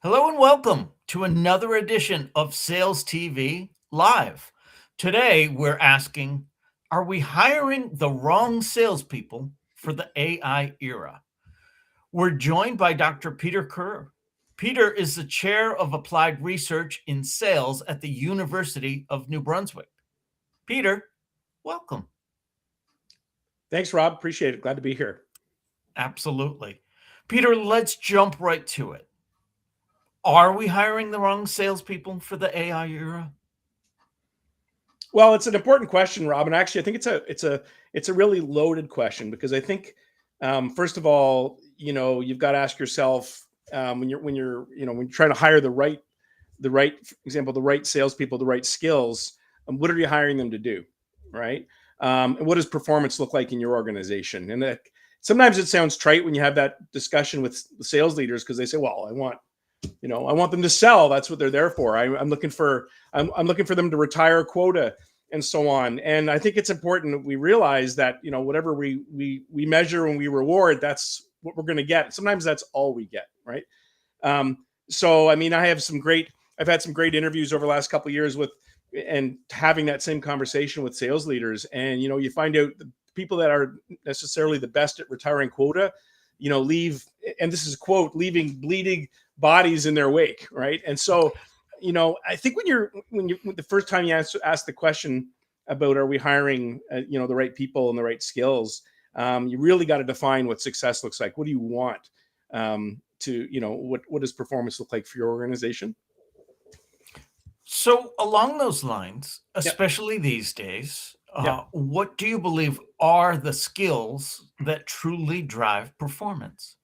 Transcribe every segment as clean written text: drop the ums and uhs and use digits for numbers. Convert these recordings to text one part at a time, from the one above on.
Hello and welcome to another edition of Sales TV Live. Today we're asking, are we hiring the wrong salespeople for the AI era? We're joined by Dr. Peter Kerr. Peter is the chair of applied research in sales at the University of New Brunswick. Peter, welcome. Thanks, Rob. Appreciate it. Glad to be here. Absolutely. Peter, let's jump right to it. Are we hiring the wrong salespeople for the AI era? Well, it's an important question, Rob, and actually, I think it's a really loaded question because I think, first of all, you've got to ask yourself when you're trying to hire for example, the right salespeople, the right skills. What are you hiring them to do, right? And what does performance look like in your organization? And sometimes it sounds trite when you have that discussion with the sales leaders because they say, "Well, I want them to sell. That's what they're there for. I'm looking for them to retire a quota and so on." And I think it's important that we realize that whatever we measure and we reward, that's what we're going to get. Sometimes that's all we get, right? So I mean, I've had some great interviews over the last couple of years and having that same conversation with sales leaders, and you find out the people that are necessarily the best at retiring quota, leave, and this is a quote, leaving bleeding bodies in their wake, right? And so, I think when the first time you ask the question about are we hiring, the right people and the right skills, you really got to define what success looks like. What do you want? What does performance look like for your organization? So, along those lines, Yeah, especially these days, yeah. what do you believe are the skills that truly drive performance?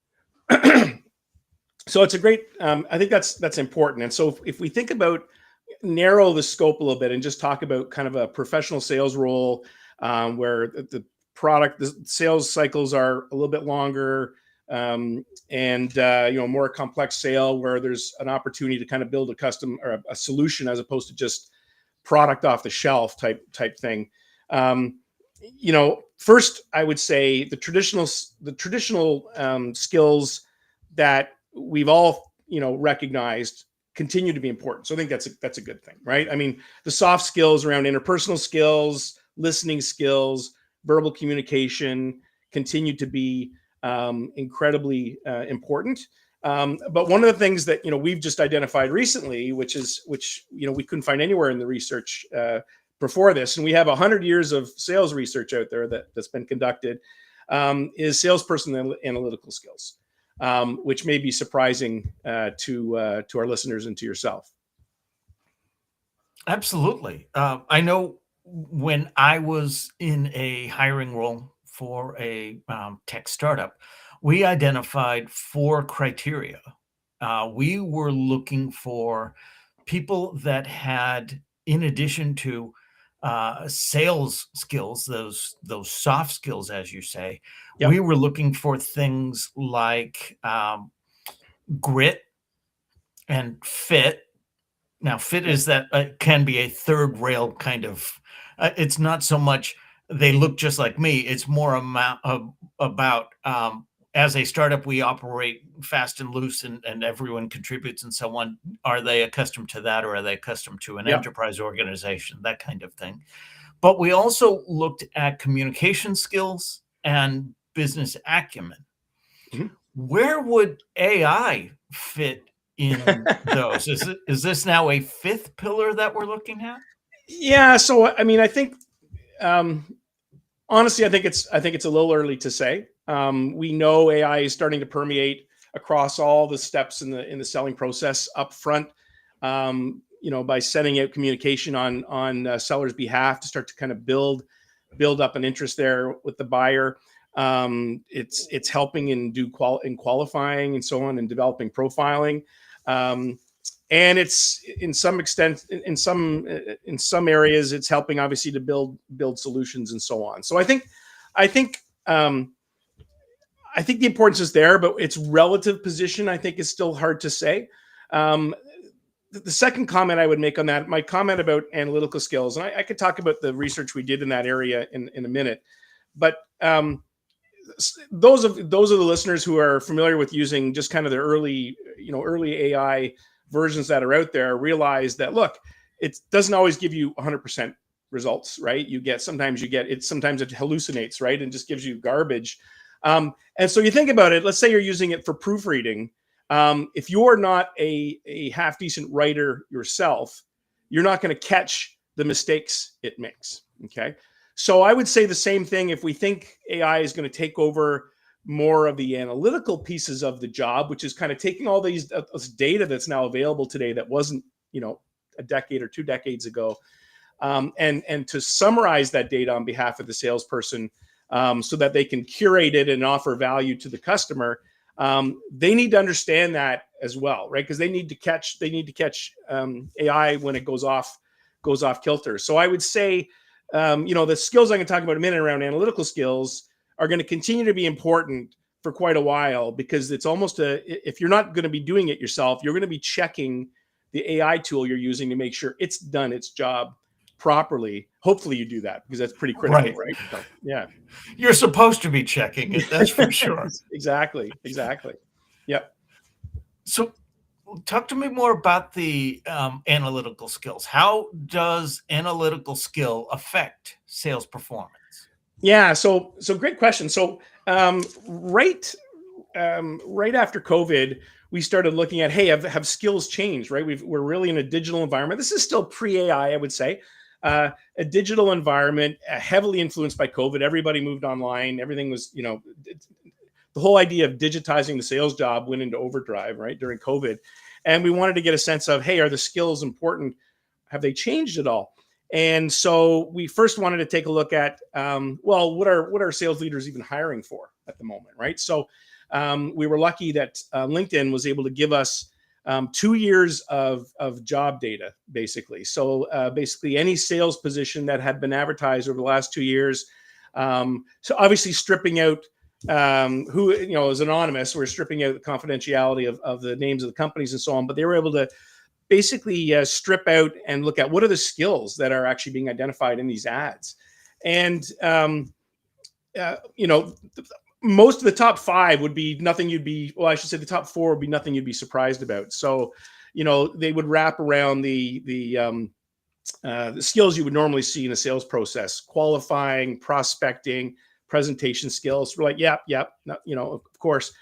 So it's a great. I think that's important. And so if we think about narrow the scope a little bit and just talk about kind of a professional sales role, where the sales cycles are a little bit longer, and more complex sale where there's an opportunity to kind of build a custom or a solution as opposed to just product off the shelf type thing. First I would say the traditional skills that we've all recognized continue to be important. So I think that's a good thing, right? I mean, the soft skills around interpersonal skills, listening skills, verbal communication continue to be incredibly important. But one of the things that we've just identified recently, which we couldn't find anywhere in the research before this, and we have 100 years of sales research out there that's been conducted, is salesperson analytical skills, which may be surprising to our listeners and to yourself. Absolutely. I know when I was in a hiring role for a tech startup, we identified four criteria. We were looking for people that had, in addition to sales skills, those soft skills, as you say, we Yep. were looking for things like grit and fit. Now, fit Yep. is that can be a third rail kind of. It's not so much they look just like me. It's more about as a startup, we operate fast and loose, and everyone contributes and so on. Are they accustomed to that, or are they accustomed to an Yep. enterprise organization? That kind of thing. But we also looked at communication skills and business acumen. Mhm. Where would AI fit in those? Is this now a fifth pillar that we're looking at? Yeah. So I mean, I think um, honestly, I think it's a little early to say. We know AI is starting to permeate across all the steps in the selling process up front. By setting out communication on seller's behalf to start to kind of build up an interest there with the buyer. It's helping in qualifying and so on, and developing profiling. Um, and it's in some extent in some areas it's helping obviously to build solutions and so on. So I think um, I think the importance is there, but its relative position I think is still hard to say. um, the second comment I would make on that, my comment about analytical skills, and I could talk about the research we did in that area in a minute, but those are the listeners who are familiar with using just kind of the early AI versions that are out there realize that, look, it doesn't always give you 100% results, right? Sometimes it hallucinates, right, and just gives you garbage. And so you think about it. Let's say you're using it for proofreading. If you're not a half decent writer yourself, you're not going to catch the mistakes it makes. Okay. So I would say the same thing if we think AI is going to take over more of the analytical pieces of the job, which is kind of taking all this data that's now available today that wasn't, a decade or 2 decades ago, and to summarize that data on behalf of the salesperson, so that they can curate it and offer value to the customer. They need to understand that as well, right? Because they need to catch AI when it goes off kilter. So I would say, the skills I'm going to talk about in a minute around analytical skills are going to continue to be important for quite a while, because it's almost if you're not going to be doing it yourself, you're going to be checking the AI tool you're using to make sure it's done its job properly. Hopefully you do that, because that's pretty critical, right? So, yeah. You're supposed to be checking it, that's for sure. Exactly. Yep. So talk to me more about the analytical skills. How does analytical skill affect sales performance? Yeah. So great question. So right after COVID, we started looking at, hey, have skills changed, right? We're really in a digital environment. This is still pre-AI, I would say. A digital environment, heavily influenced by COVID. Everybody moved online. Everything was, the whole idea of digitizing the sales job went into overdrive, right, during COVID. And we wanted to get a sense of, hey, are the skills important? Have they changed at all? And so we first wanted to take a look at, what are sales leaders even hiring for at the moment, right? So we were lucky that LinkedIn was able to give us 2 years of job data, basically. So basically any sales position that had been advertised over the last 2 years. So obviously stripping out who is anonymous. We're stripping out the confidentiality of the names of the companies and so on. But they were able to basically strip out and look at what are the skills that are actually being identified in these ads. And most of the top 5 would be nothing I should say the top 4 would be nothing you'd be surprised about. So, they would wrap around the skills you would normally see in a sales process: qualifying, prospecting, presentation skills. We're like, yep, of course.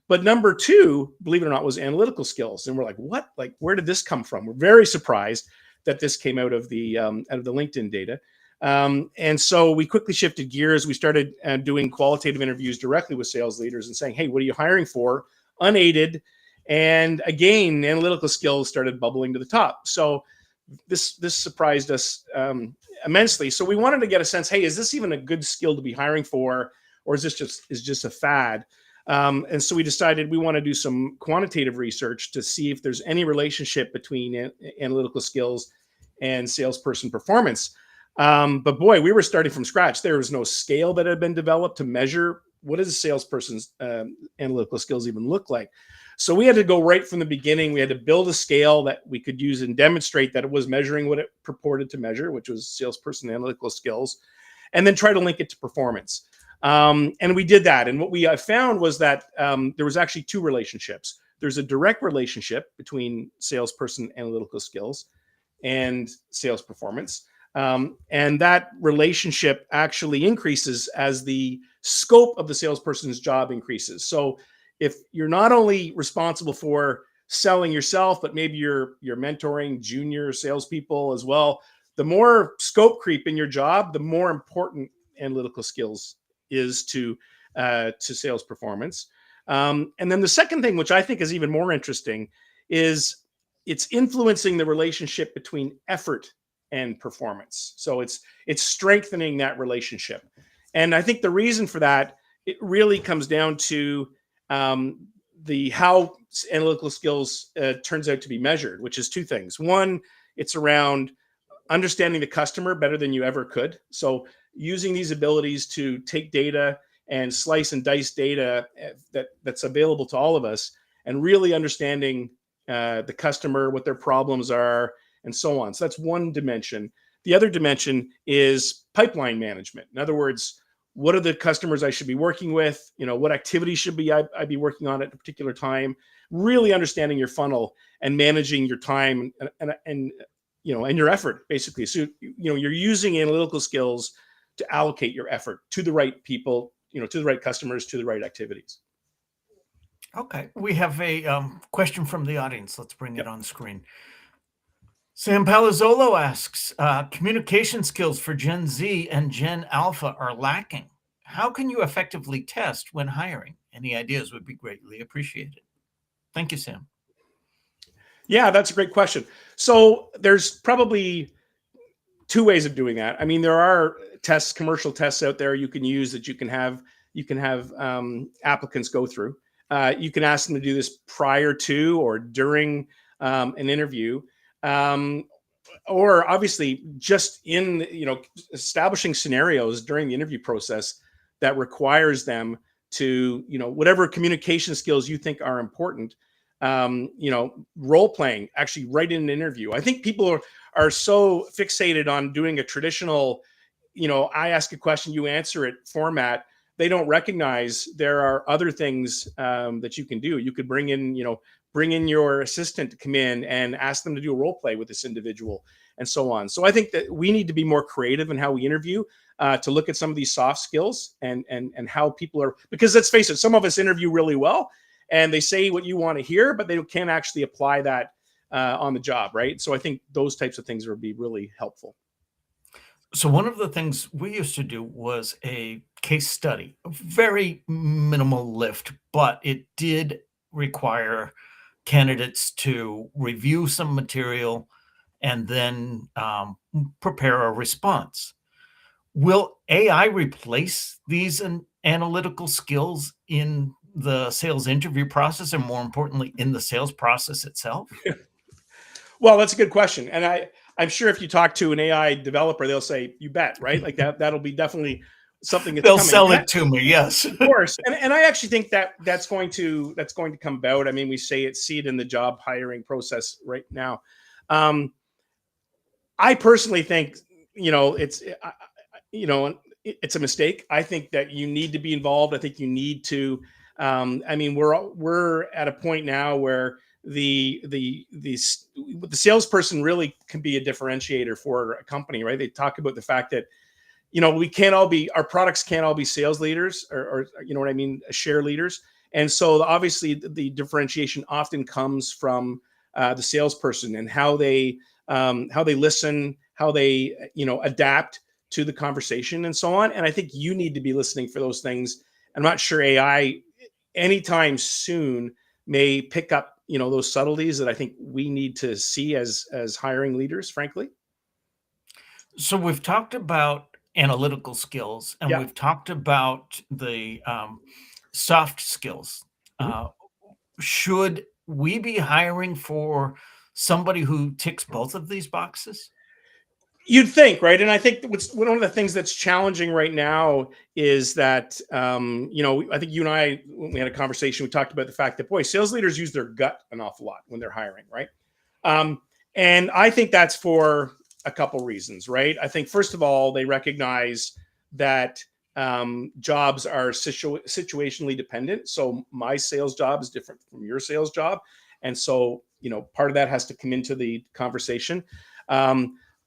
But number 2, believe it or not, was analytical skills. And we're like, what? Like, where did this come from? We're very surprised that this came out of the LinkedIn data. And so we quickly shifted gears. We started doing qualitative interviews directly with sales leaders and saying, hey, what are you hiring for? Unaided. And again, analytical skills started bubbling to the top. So this surprised us immensely. So we wanted to get a sense, hey, is this even a good skill to be hiring for? Or is this just a fad? And so we decided we want to do some quantitative research to see if there's any relationship between analytical skills and salesperson performance. But boy, we were starting from scratch. There was no scale that had been developed to measure what does a salesperson's analytical skills even look like. So we had to go right from the beginning. We had to build a scale that we could use and demonstrate that it was measuring what it purported to measure, which was salesperson analytical skills, and then try to link it to performance. And we did that. And what we found was that there was actually 2 relationships. There's a direct relationship between salesperson analytical skills and sales performance. And that relationship actually increases as the scope of the salesperson's job increases. So if you're not only responsible for selling yourself, but maybe you're mentoring junior salespeople as well, the more scope creep in your job, the more important analytical skills is to sales performance. And then the second thing, which I think is even more interesting, is it's influencing the relationship between effort and performance. So it's strengthening that relationship. And I think the reason for that, it really comes down to the how analytical skills turns out to be measured, which is 2 things. One, it's around understanding the customer better than you ever could. So using these abilities to take data and slice and dice data that's available to all of us, and really understanding the customer, what their problems are, and so on. So that's one dimension. The other dimension is pipeline management. In other words, what are the customers I should be working with? What activities should I be working on at a particular time? Really understanding your funnel and managing your time and your effort, basically. So you're using analytical skills to allocate your effort to the right people, to the right customers, to the right activities. Okay, we have a question from the audience. Let's bring it Yep. on screen. Sam Palazzolo asks, communication skills for Gen Z and Gen Alpha are lacking. How can you effectively test when hiring? Any ideas would be greatly appreciated. Thank you, Sam. Yeah, that's a great question. So there's probably two ways of doing that. I mean, there are tests, commercial tests out there you can use that you can have applicants go through. You can ask them to do this prior to or during an interview, or obviously just in establishing scenarios during the interview process that requires them to whatever communication skills you think are important. Role playing actually right in an interview. I think people are so fixated on doing a traditional, I ask a question, you answer it format. They don't recognize there are other things that you can do. You could bring in your assistant to come in and ask them to do a role play with this individual and so on. So I think that we need to be more creative in how we interview, to look at some of these soft skills and how people are, because let's face it, some of us interview really well and they say what you want to hear, but they can't actually apply that on the job, right? So I think those types of things would be really helpful. So one of the things we used to do was a case study, a very minimal lift, but it did require candidates to review some material and then prepare a response. Will AI replace these analytical skills in the sales interview process, and more importantly, in the sales process itself? Well, that's a good question. And I'm sure if you talk to an AI developer, they'll say, you bet, right? Like that'll be definitely something that's They'll coming. sell it to me, yes. Of course. And I actually think that's going to come about. I mean, we see it in the job hiring process right now. I personally think, it's a mistake. I think that you need to be involved. I think you need to. I mean, we're at a point now where the salesperson really can be a differentiator for a company, right? They talk about the fact that our products can't all be sales leaders or you know what I mean, share leaders. And so obviously the differentiation often comes from the salesperson and how they listen, how they adapt to the conversation and so on. And I think you need to be listening for those things. I'm not sure AI anytime soon may pick up those subtleties that I think we need to see as hiring leaders, frankly. So we've talked about analytical skills, and Yeah. we've talked about the soft skills. Mhm. Should we be hiring for somebody who ticks both of these boxes? You'd think, right? And I think one of the things that's challenging right now is that, I think you and I, when we had a conversation, we talked about the fact that, boy, sales leaders use their gut an awful lot when they're hiring, right? And I think that's for a couple reasons, right? I think, first of all, they recognize that jobs are situationally dependent. So my sales job is different from your sales job. And so, part of that has to come into the conversation.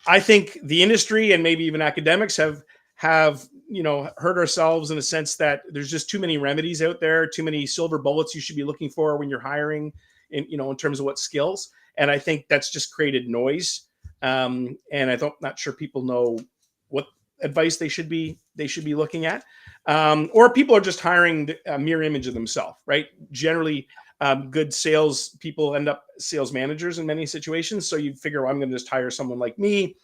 I think the industry and maybe even academics have hurt ourselves in the sense that there's just too many remedies out there, too many silver bullets you should be looking for when you're hiring in terms of what skills. And I think that's just created noise. And not sure people know what advice they should be looking at. Or people are just hiring a mirror image of themselves, right? Generally, good sales people end up sales managers in many situations. So you figure, well, I'm going to just hire someone like me.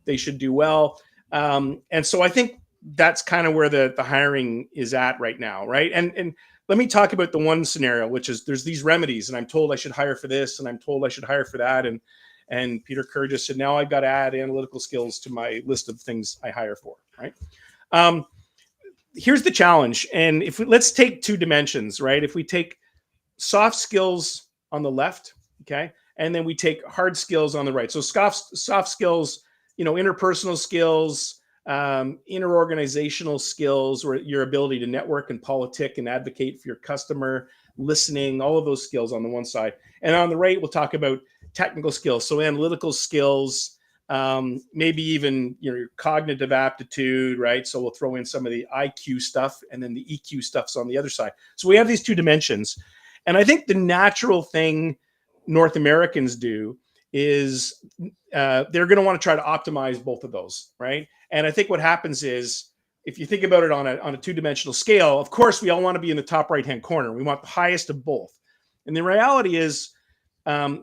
They should do well. And so I think that's kind of where the hiring is at right now, right? And let me talk about the one scenario, which is there's these remedies, and I'm told I should hire for this, and I'm told I should hire for that. And Peter Kerr just said, now I've got to add analytical skills to my list of things I hire for, right? Here's the challenge. And let's take two dimensions, right? If we take soft skills on the left, okay, and then we take hard skills on the right. So soft skills, interpersonal skills, interorganizational skills, or your ability to network and politic and advocate for your customer, listening, all of those skills on the one side. And on the right, we'll talk about technical skills, so analytical skills, maybe even your cognitive aptitude, right? So we'll throw in some of the IQ stuff, and then the EQ stuff's on the other side. So we have these two dimensions. And I think the natural thing North Americans do is they're going to want to try to optimize both of those, right? And I think what happens is, if you think about it on a two-dimensional scale, of course, we all want to be in the top right-hand corner. We want the highest of both. And the reality is,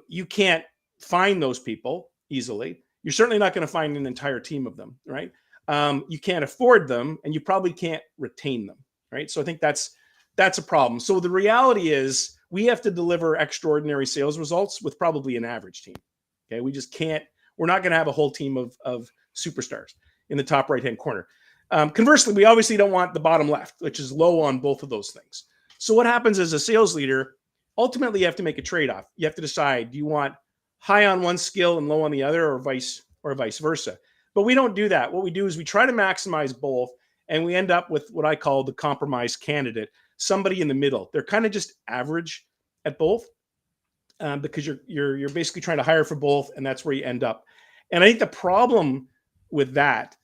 you can't find those people easily. You're certainly not going to find an entire team of them, right? You can't afford them, and you probably can't retain them, right? So I think that's a problem. So the reality is, we have to deliver extraordinary sales results with probably an average team. Okay, we just can't. We're not going to have a whole team of superstars in the top right-hand corner. Conversely, we obviously don't want the bottom left, which is low on both of those things. So what happens as a sales leader? Ultimately, you have to make a trade-off. You have to decide: do you want high on one skill and low on the other, or vice versa? But we don't do that. What we do is we try to maximize both, and we end up with what I call the compromise candidate, somebody in the middle. They're kind of just average at both, because you're basically trying to hire for both, and that's where you end up. And I think the problem with that,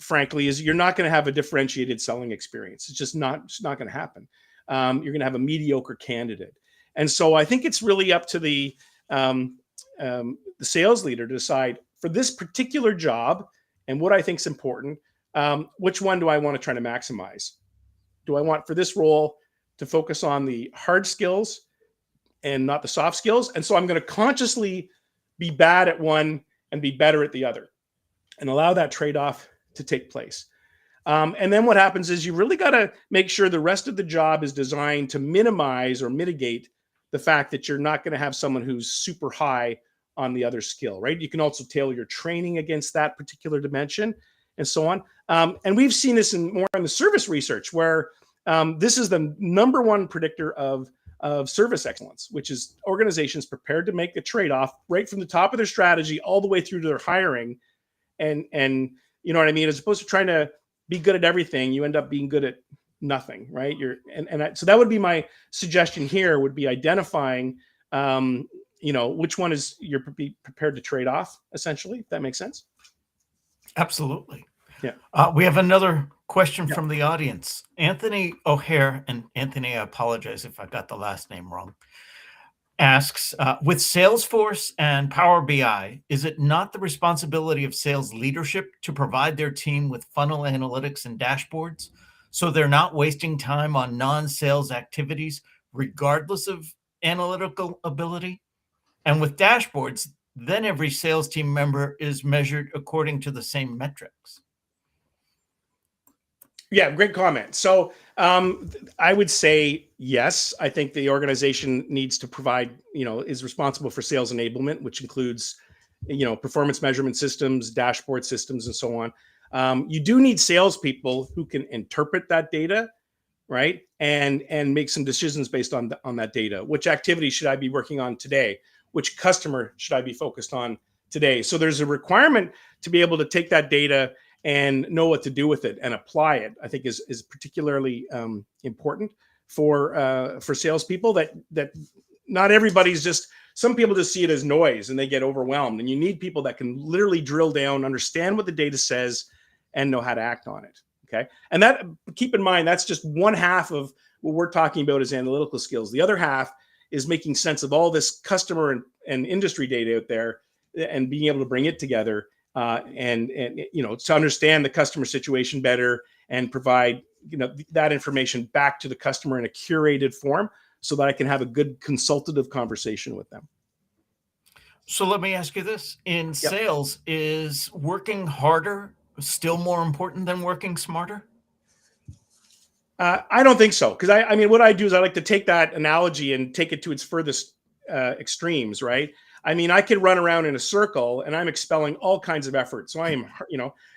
frankly, is you're not going to have a differentiated selling experience. It's not going to happen. You're going to have a mediocre candidate. And so I think it's really up to the sales leader to decide, for this particular job and what I think is important, which one do I want to try to maximize? Do I want, for this role, to focus on the hard skills and not the soft skills? And so I'm going to consciously be bad at one and be better at the other, and allow that trade-off to take place. And then what happens is, you really got to make sure the rest of the job is designed to minimize or mitigate the fact that you're not going to have someone who's super high on the other skill, right? You can also tailor your training against that particular dimension, and so on. And we've seen this more in the service research, where this is the number one predictor of service excellence, which is organizations prepared to make the trade-off right from the top of their strategy all the way through to their hiring. And you know what I mean? As opposed to trying to be good at everything, you end up being good at nothing, right? So that would be my suggestion here, would be identifying, which one is you're prepared to trade off, essentially, if that makes sense. Absolutely. Yeah. We have another question from the audience. Anthony O'Hare, and Anthony, I apologize if I got the last name wrong, asks, with Salesforce and Power BI, is it not the responsibility of sales leadership to provide their team with funnel analytics and dashboards, so they're not wasting time on non-sales activities, regardless of analytical ability? And with dashboards, then every sales team member is measured according to the same metrics. Yeah, great comment. So I would say yes. I think the organization needs to provide, is responsible for sales enablement, which includes, performance measurement systems, dashboard systems, and so on. You do need salespeople who can interpret that data, right, and make some decisions based on that data. Which activity should I be working on today? Which customer should I be focused on today? So there's a requirement to be able to take that data and know what to do with it and apply it. I think is particularly important for salespeople. That not everybody's just. Some people just see it as noise and they get overwhelmed. And you need people that can literally drill down, understand what the data says, and know how to act on it. Okay, and that, keep in mind, that's just one half of what we're talking about as analytical skills. The other half is making sense of all this customer and industry data out there, and being able to bring it together. And to understand the customer situation better and provide that information back to the customer in a curated form, so that I can have a good consultative conversation with them. So let me ask you this: in sales, is working harder still more important than working smarter? I don't think so, because I mean, what I do is I like to take that analogy and take it to its furthest extremes, right? I mean, I could run around in a circle and I'm expelling all kinds of effort. So I am,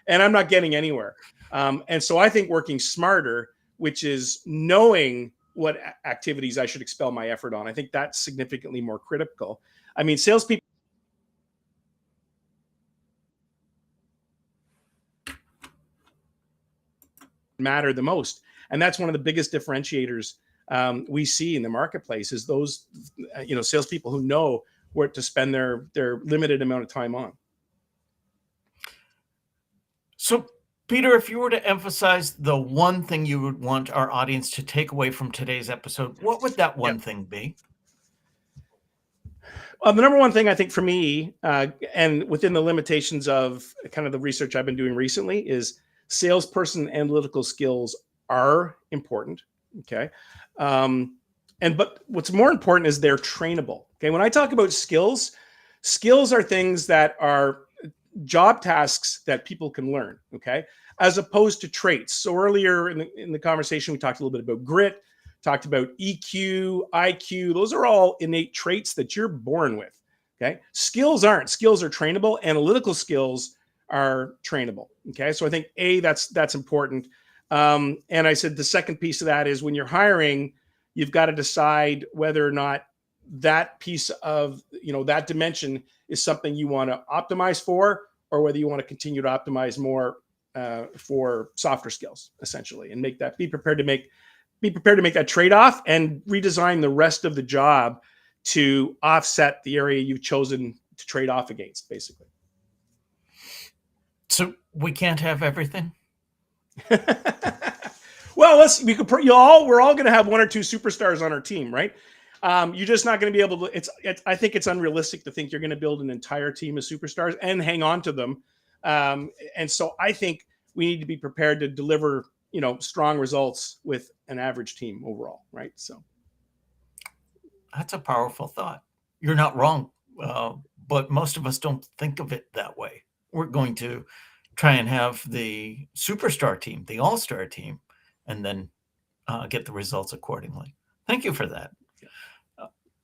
and I'm not getting anywhere. And so I think working smarter, which is knowing what activities I should expel my effort on, I think that's significantly more critical. I mean, salespeople. matter the most. And that's one of the biggest differentiators we see in the marketplace is those, salespeople who know where to spend their limited amount of time on. So, Peter, if you were to emphasize the one thing you would want our audience to take away from today's episode, what would that one thing be? The number one thing I think for me, and within the limitations of kind of the research I've been doing recently, is salesperson analytical skills are important. Okay. But what's more important is they're trainable. Okay. When I talk about skills are things that are job tasks that people can learn. Okay. As opposed to traits. So earlier in the conversation, we talked a little bit about grit, talked about EQ, IQ. Those are all innate traits that you're born with. Okay. Skills aren't. Skills are trainable. Analytical skills are trainable. Okay. So I think that's important. And I said the second piece of that is when you're hiring, you've got to decide whether or not that piece of, that dimension is something you want to optimize for, or whether you want to continue to optimize more for softer skills, essentially, and be prepared to make that trade-off and redesign the rest of the job to offset the area you've chosen to trade off against, basically. So we can't have everything? Well, we're all going to have one or two superstars on our team, right? You're just not going to be able to. I think it's unrealistic to think you're going to build an entire team of superstars and hang on to them. And so I think we need to be prepared to deliver, strong results with an average team overall, right? So that's a powerful thought. You're not wrong, but most of us don't think of it that way. We're going to try and have the superstar team, the all-star team, and then get the results accordingly. Thank you for that.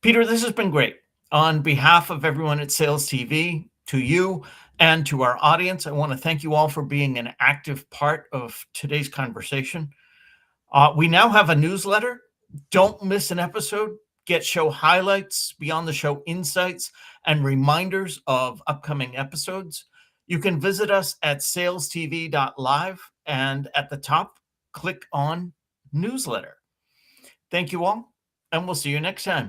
Peter, this has been great. On behalf of everyone at Sales TV, to you and to our audience, I want to thank you all for being an active part of today's conversation. We now have a newsletter. Don't miss an episode. Get show highlights, beyond the show insights, and reminders of upcoming episodes. You can visit us at salestv.live, and at the top, click on newsletter. Thank you all, and we'll see you next time.